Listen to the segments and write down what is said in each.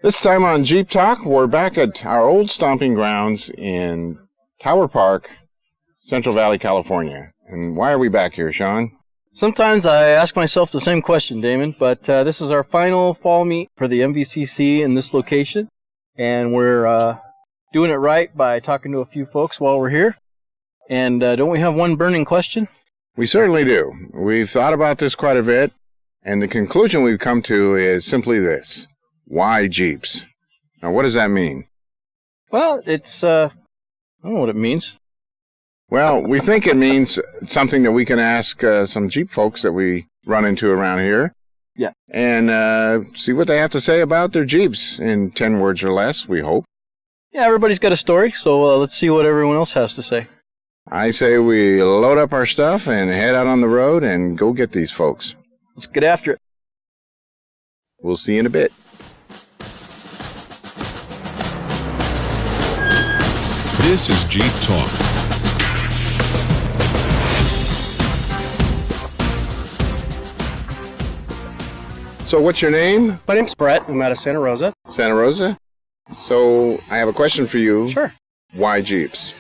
This time on Jeep Talk, we're back at our old stomping grounds in Tower Park, Central Valley, California. And why are we back here, Sean? Sometimes I ask myself the same question, Damon, but this is our final fall meet for the MVCC in this location, and we're doing it right by talking to a few folks while we're here. And don't we have one burning question? We certainly do. We've thought about this quite a bit, and the conclusion we've come to is simply this. Why Jeeps? Now, what does that mean? Well, it's, I don't know what it means. Well, we think it means something that we can ask some Jeep folks that we run into around here. Yeah. And see what they have to say about their Jeeps in 10 words or less, we hope. Yeah, everybody's got a story, so let's see what everyone else has to say. I say we load up our stuff and head out on the road and go get these folks. Let's get after it. We'll see you in a bit. This is Jeep Talk. So what's your name? My name's Brett. I'm out of Santa Rosa. Santa Rosa? So I have a question for you. Sure. Why Jeeps?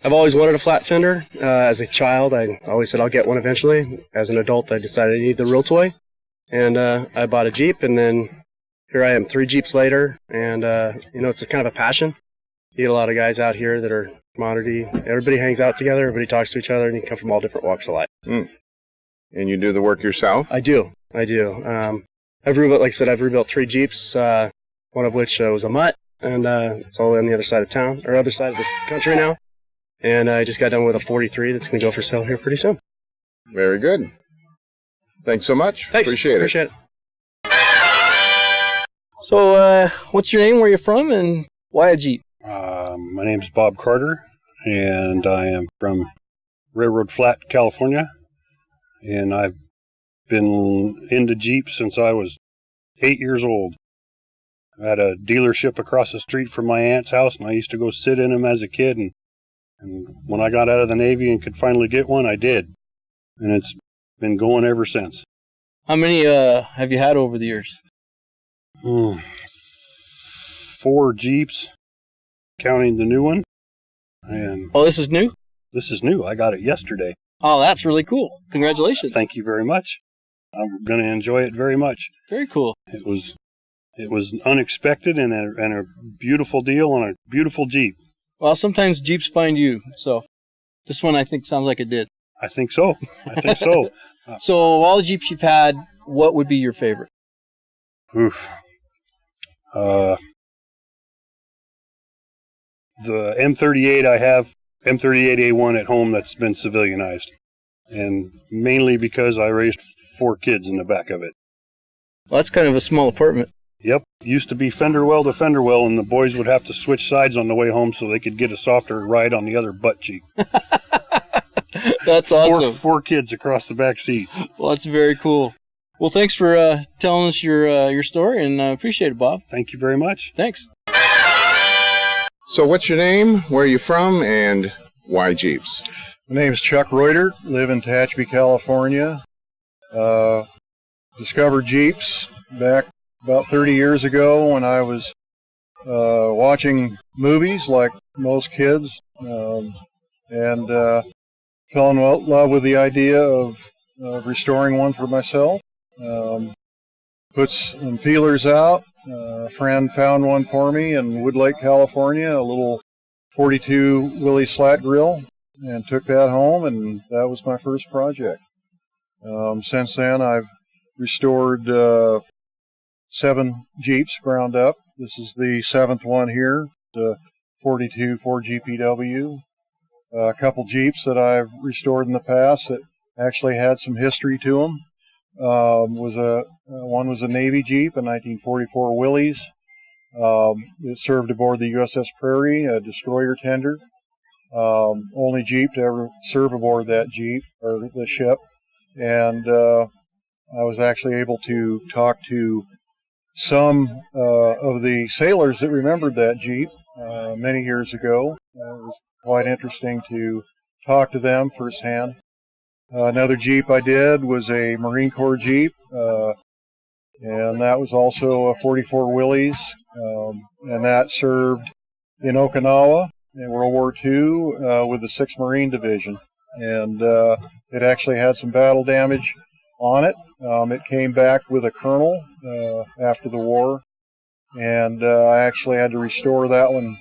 I've always wanted a flat fender. As a child, I always said I'll get one eventually. As an adult, I decided I need the real toy. And I bought a Jeep, and then here I am 3 Jeeps later. And, it's a kind of a passion. You get a lot of guys out here that are commodity. Everybody hangs out together. Everybody talks to each other, and you come from all different walks of life. And you do the work yourself? I do. I've rebuilt 3 Jeeps, one of which was a mutt, and it's all on the other side of town, or other side of this country now. And I just got done with a 43 that's going to go for sale here pretty soon. Very good. Thanks so much. Thanks. Appreciate it. So, what's your name, where you're from, and why a Jeep? My name's Bob Carter, and I am from Railroad Flat, California, and I've been into Jeeps since I was 8 years old. I had a dealership across the street from my aunt's house, and I used to go sit in them as a kid, and when I got out of the Navy and could finally get one, I did, and it's been going ever since. How many have you had over the years? 4 Jeeps, counting the new one. And Oh, this is new? this is new. I got it yesterday. Oh, that's really cool. Congratulations. Thank you very much. I'm going to enjoy it very much. Very cool. It was unexpected and a beautiful deal on a beautiful Jeep. Well, sometimes Jeeps find you, so this one I think sounds like it did. I think so. So, of all the Jeeps you've had, what would be your favorite? Oof. The M38 I have, M38A1 at home that's been civilianized. And mainly because I raised 4 kids in the back of it. Well, that's kind of a small apartment. Yep. Used to be fender well to fender well, and the boys would have to switch sides on the way home so they could get a softer ride on the other butt cheek. That's awesome. 4 kids across the back seat. Well, that's very cool. Well, thanks for telling us your story, and I appreciate it, Bob. Thank you very much. Thanks. So what's your name, where are you from, and why Jeeps? My name's Chuck Reuter, live in Tehachapi, California. Discovered Jeeps back about 30 years ago when I was watching movies like most kids, and fell in love with the idea of restoring one for myself. Put some feelers out. A friend found one for me in Wood Lake, California, a little 42 Willie slat grill, and took that home, and that was my first project. Since then, I've restored 7 Jeeps ground up. This is the 7th one here, the 42 Ford GPW. A couple Jeeps that I've restored in the past that actually had some history to them. One was a Navy Jeep, a 1944 Willys. It served aboard the USS Prairie, a destroyer tender. Only Jeep to ever serve aboard that Jeep, or the ship. And I was actually able to talk to some of the sailors that remembered that Jeep many years ago. It was quite interesting to talk to them firsthand. Another Jeep I did was a Marine Corps Jeep, and that was also a 44 Willys, and that served in Okinawa in World War II with the 6th Marine Division. And it actually had some battle damage on it. It came back with a kernel after the war, and I actually had to restore that one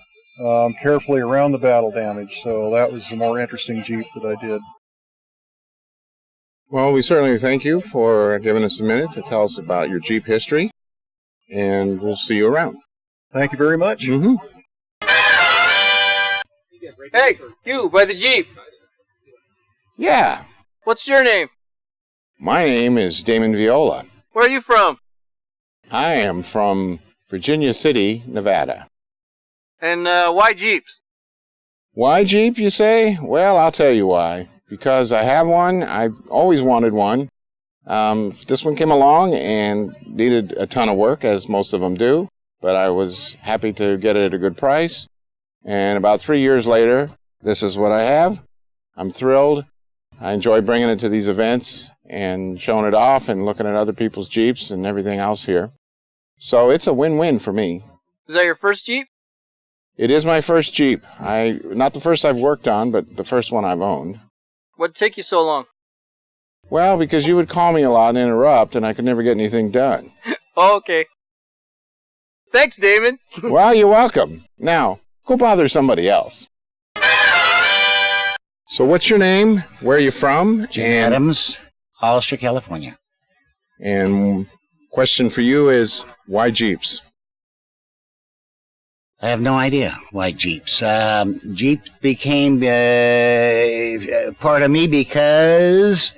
carefully around the battle damage. So that was the more interesting Jeep that I did. Well, we certainly thank you for giving us a minute to tell us about your Jeep history, and we'll see you around. Thank you very much. Mm-hmm. Hey, you by the Jeep. Yeah, What's your name? my name is Damon Viola. Where are you from? I am from Virginia City, Nevada. And why Jeeps? Why Jeep, you say? Well, I'll tell you why. Because I have one. I've always wanted one. This one came along and needed a ton of work, as most of them do. But I was happy to get it at a good price. And about 3 years later, this is what I have. I'm thrilled. I enjoy bringing it to these events and showing it off and looking at other people's Jeeps and everything else here. So it's a win-win for me. Is that your first Jeep? It is my first Jeep. Not the first I've worked on, but the first one I've owned. What'd take you so long? Well, because you would call me a lot and interrupt, and I could never get anything done. Oh, okay. Thanks, Damon. Well, you're welcome. Now, go bother somebody else. So what's your name? Where are you from? Jim Adams, Hollister, California. And question for you is, why Jeeps? I have no idea why Jeeps. Jeep became part of me because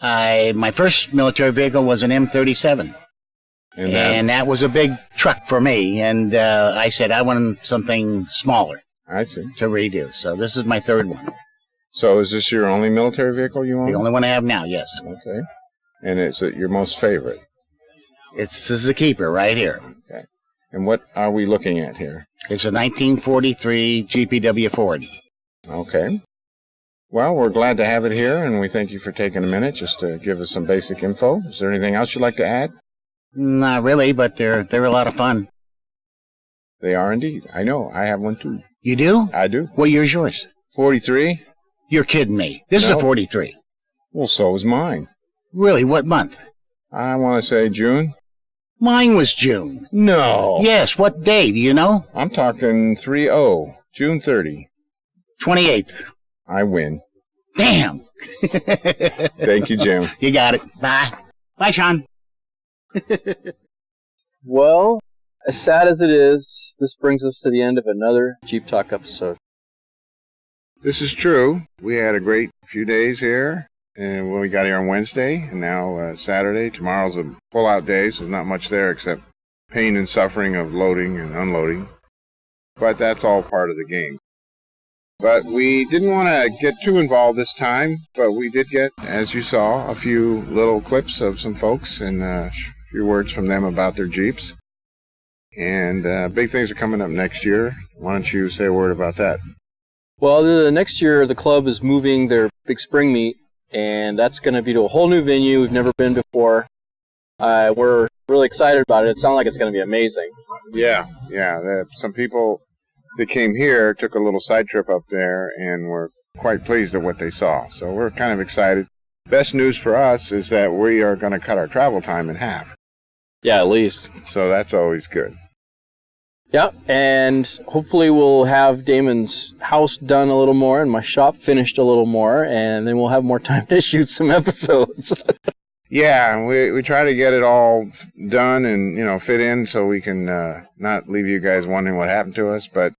my first military vehicle was an M37. And that was a big truck for me. And I said I wanted something smaller I see. to redo. So this is my third one. So is this your only military vehicle you own? The only one I have now, yes. Okay. And it's your most favorite? This is a keeper right here. Okay. And what are we looking at here? It's a 1943 GPW Ford. Okay. Well, we're glad to have it here, and we thank you for taking a minute just to give us some basic info. Is there anything else you'd like to add? Not really, but they're a lot of fun. They are indeed. I know. I have one too. You do? I do. What year's yours? 43? You're kidding me. This is No. a 43. Well, so is mine. Really? What month? I want to say June. Mine was June. No. Yes, what day? Do you know? I'm talking 3-0, June 30. 28th. I win. Damn. Thank you, Jim. You got it. Bye. Bye, Sean. Well, as sad as it is, this brings us to the end of another Jeep Talk episode. This is true. We had a great few days here, and we got here on Wednesday, and now Saturday. Tomorrow's a pull-out day, so not much there except pain and suffering of loading and unloading. But that's all part of the game. But we didn't want to get too involved this time, but we did get, as you saw, a few little clips of some folks and a few words from them about their Jeeps. And big things are coming up next year. Why don't you say a word about that? Well, the next year the club is moving their big spring meet, and that's going to be to a whole new venue we've never been before. We're really excited about it. It sounds like it's going to be amazing. Yeah. Some people that came here took a little side trip up there and were quite pleased at what they saw. So we're kind of excited. Best news for us is that we are going to cut our travel time in half. Yeah, at least. So that's always good. Yeah, and hopefully we'll have Damon's house done a little more and my shop finished a little more, and then we'll have more time to shoot some episodes. Yeah, we try to get it all done and, fit in so we can not leave you guys wondering what happened to us. But,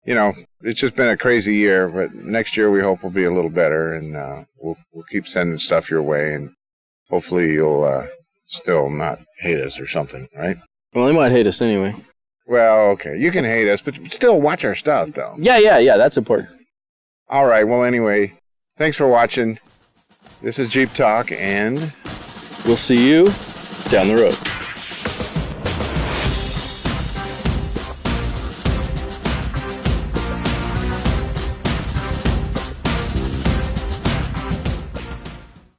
it's just been a crazy year. But next year we hope will be a little better, and we'll keep sending stuff your way, and hopefully you'll still not hate us or something, right? Well, they might hate us anyway. Well, okay, you can hate us, but still watch our stuff, though. Yeah, that's important. All right, well, anyway, thanks for watching. This is Jeep Talk, and We'll see you down the road.